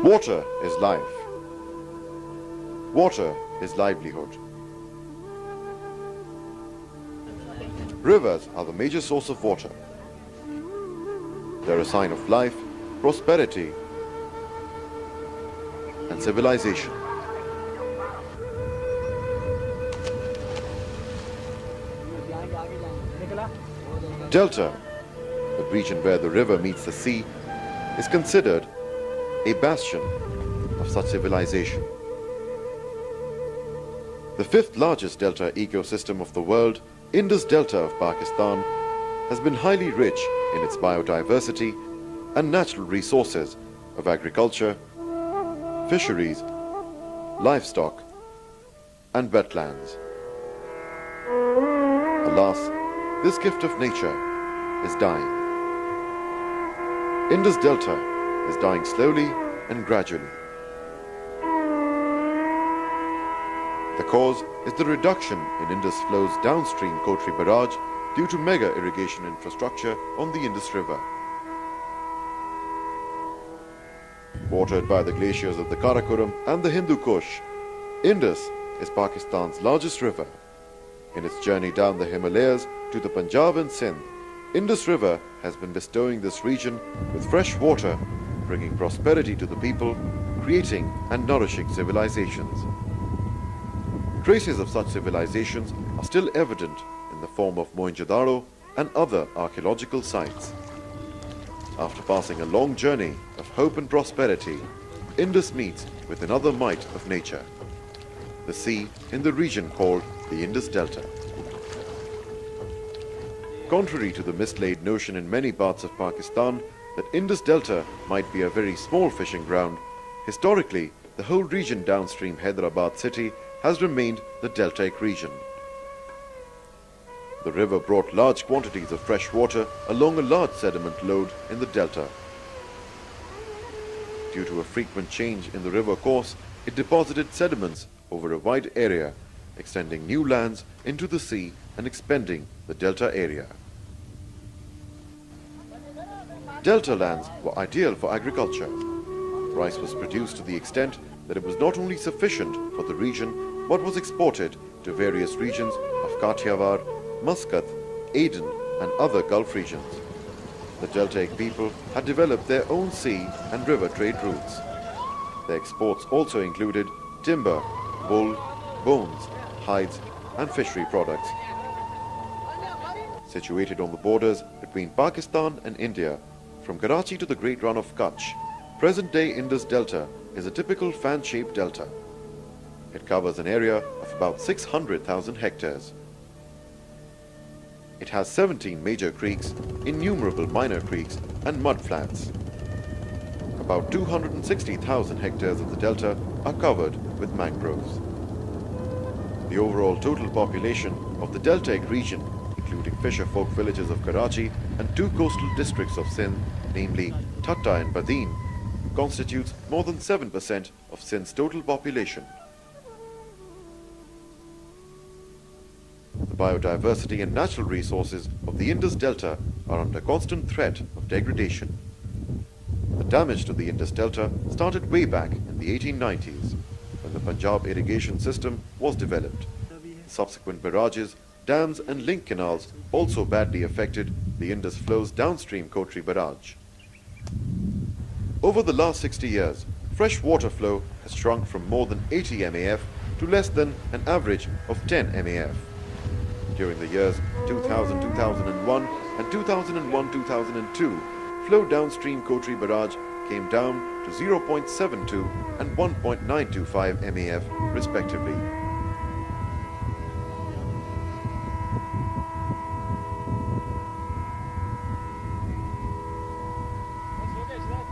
Water is life. Water is livelihood. Rivers are the major source of water. They're a sign of life, prosperity, and civilization. Delta, the region where the river meets the sea, is considered a bastion of such civilization. The fifth largest delta ecosystem of the world, Indus Delta of Pakistan, has been highly rich in its biodiversity and natural resources of agriculture, fisheries, livestock, and wetlands. Alas, this gift of nature is dying. Indus Delta is dying slowly and gradually. The cause is the reduction in Indus flow's downstream Kotri barrage due to mega irrigation infrastructure on the Indus River. Watered by the glaciers of the Karakoram and the Hindu Kush, Indus is Pakistan's largest river. In its journey down the Himalayas to the Punjab and Sindh, Indus River has been bestowing this region with fresh water, bringing prosperity to the people, creating and nourishing civilizations. Traces of such civilizations are still evident in the form of Mohenjo-daro and other archaeological sites. After passing a long journey of hope and prosperity, Indus meets with another might of nature, the sea in the region called the Indus Delta. Contrary to the mislaid notion in many parts of Pakistan that Indus Delta might be a very small fishing ground, historically the whole region downstream Hyderabad city has remained the deltaic region. The river brought large quantities of fresh water along a large sediment load in the delta. Due to a frequent change in the river course, it deposited sediments over a wide area, extending new lands into the sea and expanding the delta area. Delta lands were ideal for agriculture. Rice was produced to the extent that it was not only sufficient for the region but was exported to various regions of Kathiawar, Muscat, Aden and other Gulf regions. The deltaic people had developed their own sea and river trade routes. Their exports also included timber, wool, bones, hides and fishery products. Situated on the borders between Pakistan and India, from Karachi to the Great Run of Kutch, present-day Indus Delta is a typical fan-shaped delta. It covers an area of about 600,000 hectares. It has 17 major creeks, innumerable minor creeks and mudflats. About 260,000 hectares of the delta are covered with mangroves. The overall total population of the deltaic region, including fisher-folk villages of Karachi and two coastal districts of Sindh, namely Thatta and Badin, constitutes more than 7% of Sindh's total population. The biodiversity and natural resources of the Indus Delta are under constant threat of degradation. The damage to the Indus Delta started way back in the 1890s, when the Punjab irrigation system was developed. Subsequent barrages, dams and link canals also badly affected the Indus flow's downstream Kotri barrage. Over the last 60 years, fresh water flow has shrunk from more than 80 MAF to less than an average of 10 MAF. During the years 2000-2001 and 2001-2002, flow downstream Kotri barrage came down to 0.72 and 1.925 MAF respectively.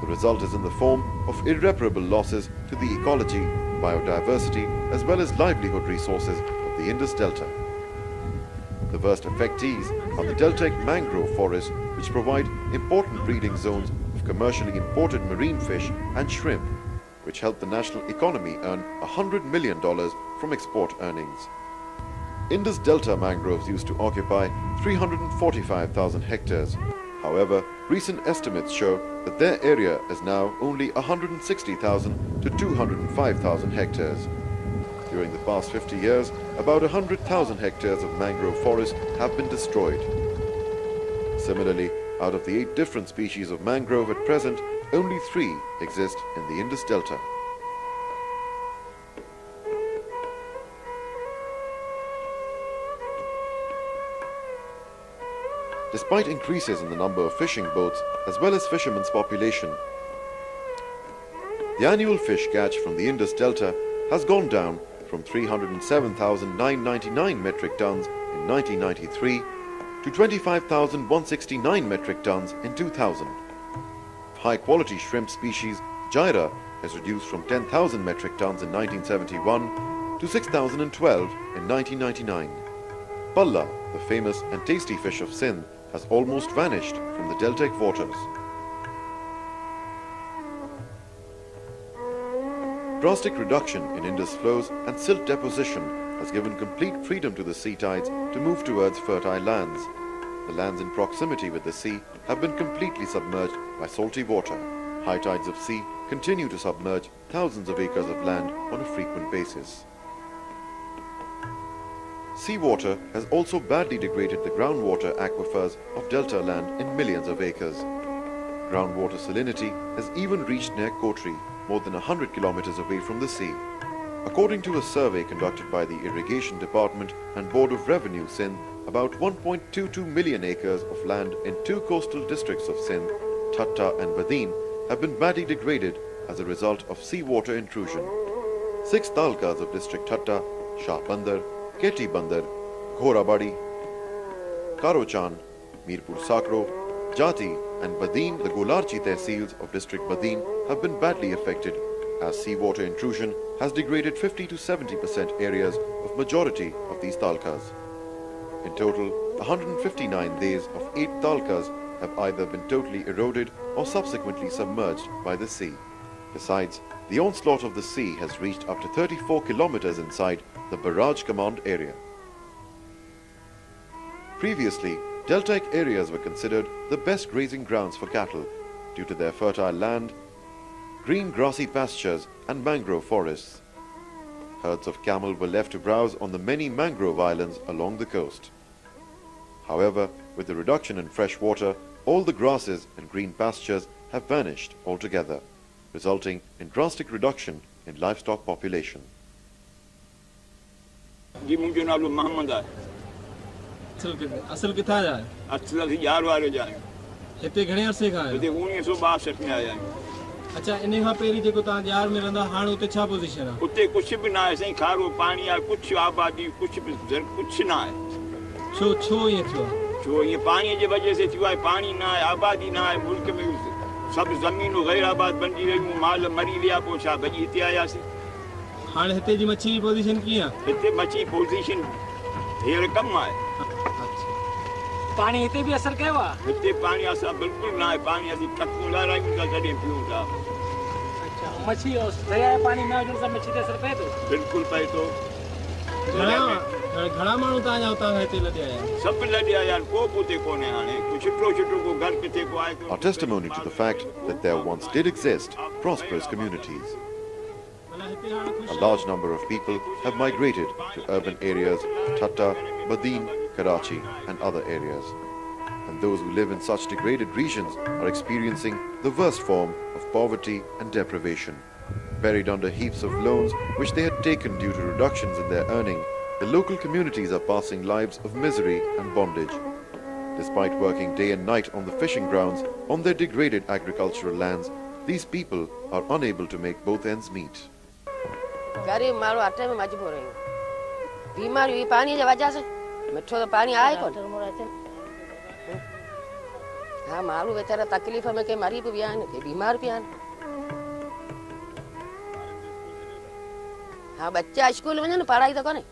The result is in the form of irreparable losses to the ecology, biodiversity as well as livelihood resources of the Indus Delta. The worst affectees are the deltaic mangrove forests, which provide important breeding zones of commercially imported marine fish and shrimp, which help the national economy earn $100 million from export earnings. Indus Delta mangroves used to occupy 345,000 hectares. However, recent estimates show that their area is now only 160,000 to 205,000 hectares. During the past 50 years, about 100,000 hectares of mangrove forest have been destroyed. Similarly, out of the 8 different species of mangrove at present, only 3 exist in the Indus Delta. Despite increases in the number of fishing boats as well as fishermen's population, the annual fish catch from the Indus Delta has gone down from 307,999 metric tons in 1993 to 25,169 metric tons in 2000. High-quality shrimp species Jaira has reduced from 10,000 metric tons in 1971 to 6,012 in 1999. Palla, the famous and tasty fish of Sindh, has almost vanished from the deltaic waters. Drastic reduction in Indus flows and silt deposition has given complete freedom to the sea tides to move towards fertile lands. The lands in proximity with the sea have been completely submerged by salty water. High tides of sea continue to submerge thousands of acres of land on a frequent basis. Seawater has also badly degraded the groundwater aquifers of delta land in millions of acres. Groundwater salinity has even reached near Kotri, more than 100 kilometers away from the sea. According to a survey conducted by the Irrigation Department and Board of Revenue Sindh, about 1.22 million acres of land in 2 coastal districts of Sindh, Thatta and Badin, have been badly degraded as a result of seawater intrusion. 6 talkas of district Thatta, Shah Bandar, Keti Bandar, Ghorabadi, Karochan, Mirpur Sakro, Jati and Badin, the Golarchi tehsils of district Badin, have been badly affected as seawater intrusion has degraded 50 to 70% areas of majority of these talkas. In total, 159 days of 8 talkas have either been totally eroded or subsequently submerged by the sea. Besides, the onslaught of the sea has reached up to 34 kilometers inside the barrage command area. Previously, deltaic areas were considered the best grazing grounds for cattle due to their fertile land, green grassy pastures and mangrove forests. Herds of camel were left to browse on the many mangrove islands along the coast. However, with the reduction in fresh water, all the grasses and green pastures have vanished altogether, resulting in drastic reduction in livestock population. असल किथा जाए असल से यार वाले जाए हिते घणे अरसे खां हिते 1962 में आया अच्छा इन खां पहिरीं जेको तव्हां यार में रहंदा हाणे उते छा पोजीशन आहे उते कुछ भी ना है सही खारो पानी आ कुछ आबादी कुछ भी कुछ ना है छो ये थियो जो ये पानी जे वजह से थियो है पानी ना है आबादी ना है मुल्क में सब जमीन गैर आबाद बनी रही माल मरी लिया पोछा भजी हिते आयासी हाणे हिते जी मच्छी पोजीशन कीअं आहे हिते मच्छी पोजीशन ढेर कम आहे पानी हिते भी असर कयो आहे हिते पानी असां बिल्कुल ना है पानी असीं टकूं लारायूं था तॾहिं पियूं था अच्छा मच्छी दरिया पानी में हुजण सां मच्छी ते असर पए थो बिल्कुल पए थो घणा माण्हू तव्हांजा हुतां हिते लॾे आया सब लॾे आया को पुते कोन्हे हाणे कुझु छुटो को घर किथे को आहे Are testimony to the fact that there once did exist prosperous communities. A large number of people have migrated to urban areas, Thatta, Badin, Karachi and other areas. And those who live in such degraded regions are experiencing the worst form of poverty and deprivation. Buried under heaps of loans which they had taken due to reductions in their earning, the local communities are passing lives of misery and bondage. Despite working day and night on the fishing grounds on their degraded agricultural lands, these people are unable to make both ends meet. गरीब मारो आटे में मजबूर है बीमारी हुई पानी की वजह से मिठो तो पानी आए कौन हाँ मालू बेचारा तकलीफ में के मरी भी आन के बीमार भी आन हाँ बच्चा स्कूल में ना पढ़ाई तो कोने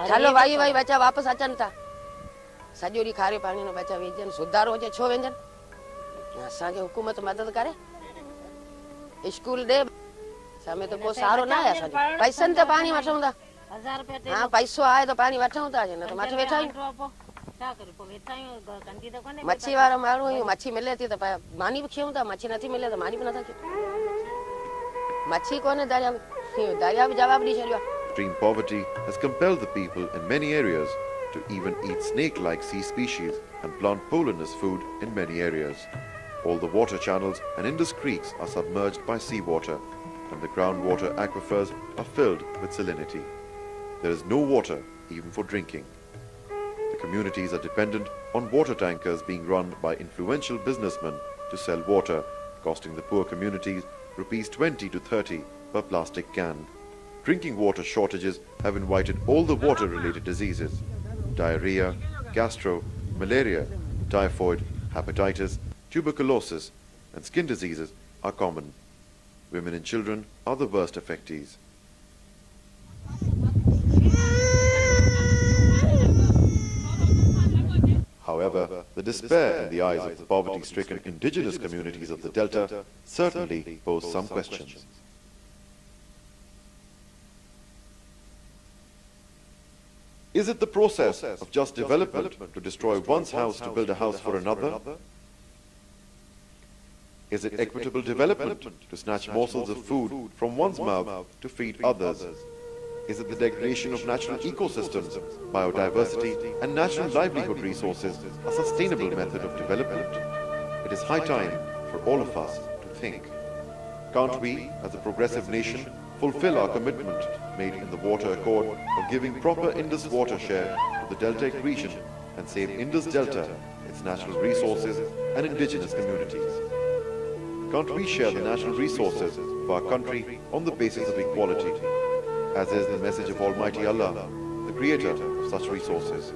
चलो भाई बच्चा वापस अचन था सॼो ॾींहुं खारे पानी में बच्चा वेजन सुधारो हुजे छो वेंजन असांखे हुकूमत मदद करे स्कूल दे समय तो को सारो ना है असांखे पैसनि ते पानी वठूं था 1000 रुपया हाँ पैसो आए तो पानी वठूं था न तो मथे वेठा आहियूं मच्छी वारा माण्हू आहियूं मच्छी मिले थी त मानी बि खियूं था मच्छी नथी मिले त मानी बि नथा खियूं मच्छी कोन्हे दरिया बि जवाब ॾेई छॾियो आहे Extreme poverty has compelled the people in many areas to even eat snake-like sea species and plant pollen as food in many areas. All the water channels and Indus creeks are submerged by seawater, and the groundwater aquifers are filled with salinity. There is no water even for drinking. The communities are dependent on water tankers being run by influential businessmen to sell water, costing the poor communities rupees 20 to 30 per plastic can. Drinking water shortages have invited all the water-related diseases. Diarrhea, gastro, malaria, typhoid, hepatitis, tuberculosis, and skin diseases are common. Women and children are the worst affectees. However, the despair in the eyes of the poverty-stricken indigenous communities of the Delta certainly pose some questions. Is it the process of just development to destroy one's house to build a house for another? Is it equitable development to snatch morsels of food from one's mouth to feed others? Is it the degradation of natural ecosystems, biodiversity and natural livelihood resources a sustainable method of development? It is high time for all of us to think. Can't we, as a progressive nation, fulfill our commitment made in the Water Accord of giving proper Indus water share to the Deltaic region and save Indus Delta, its natural resources and indigenous communities? Can't we share the natural resources of our country on the basis of equality, as is the message of Almighty Allah, the creator of such resources?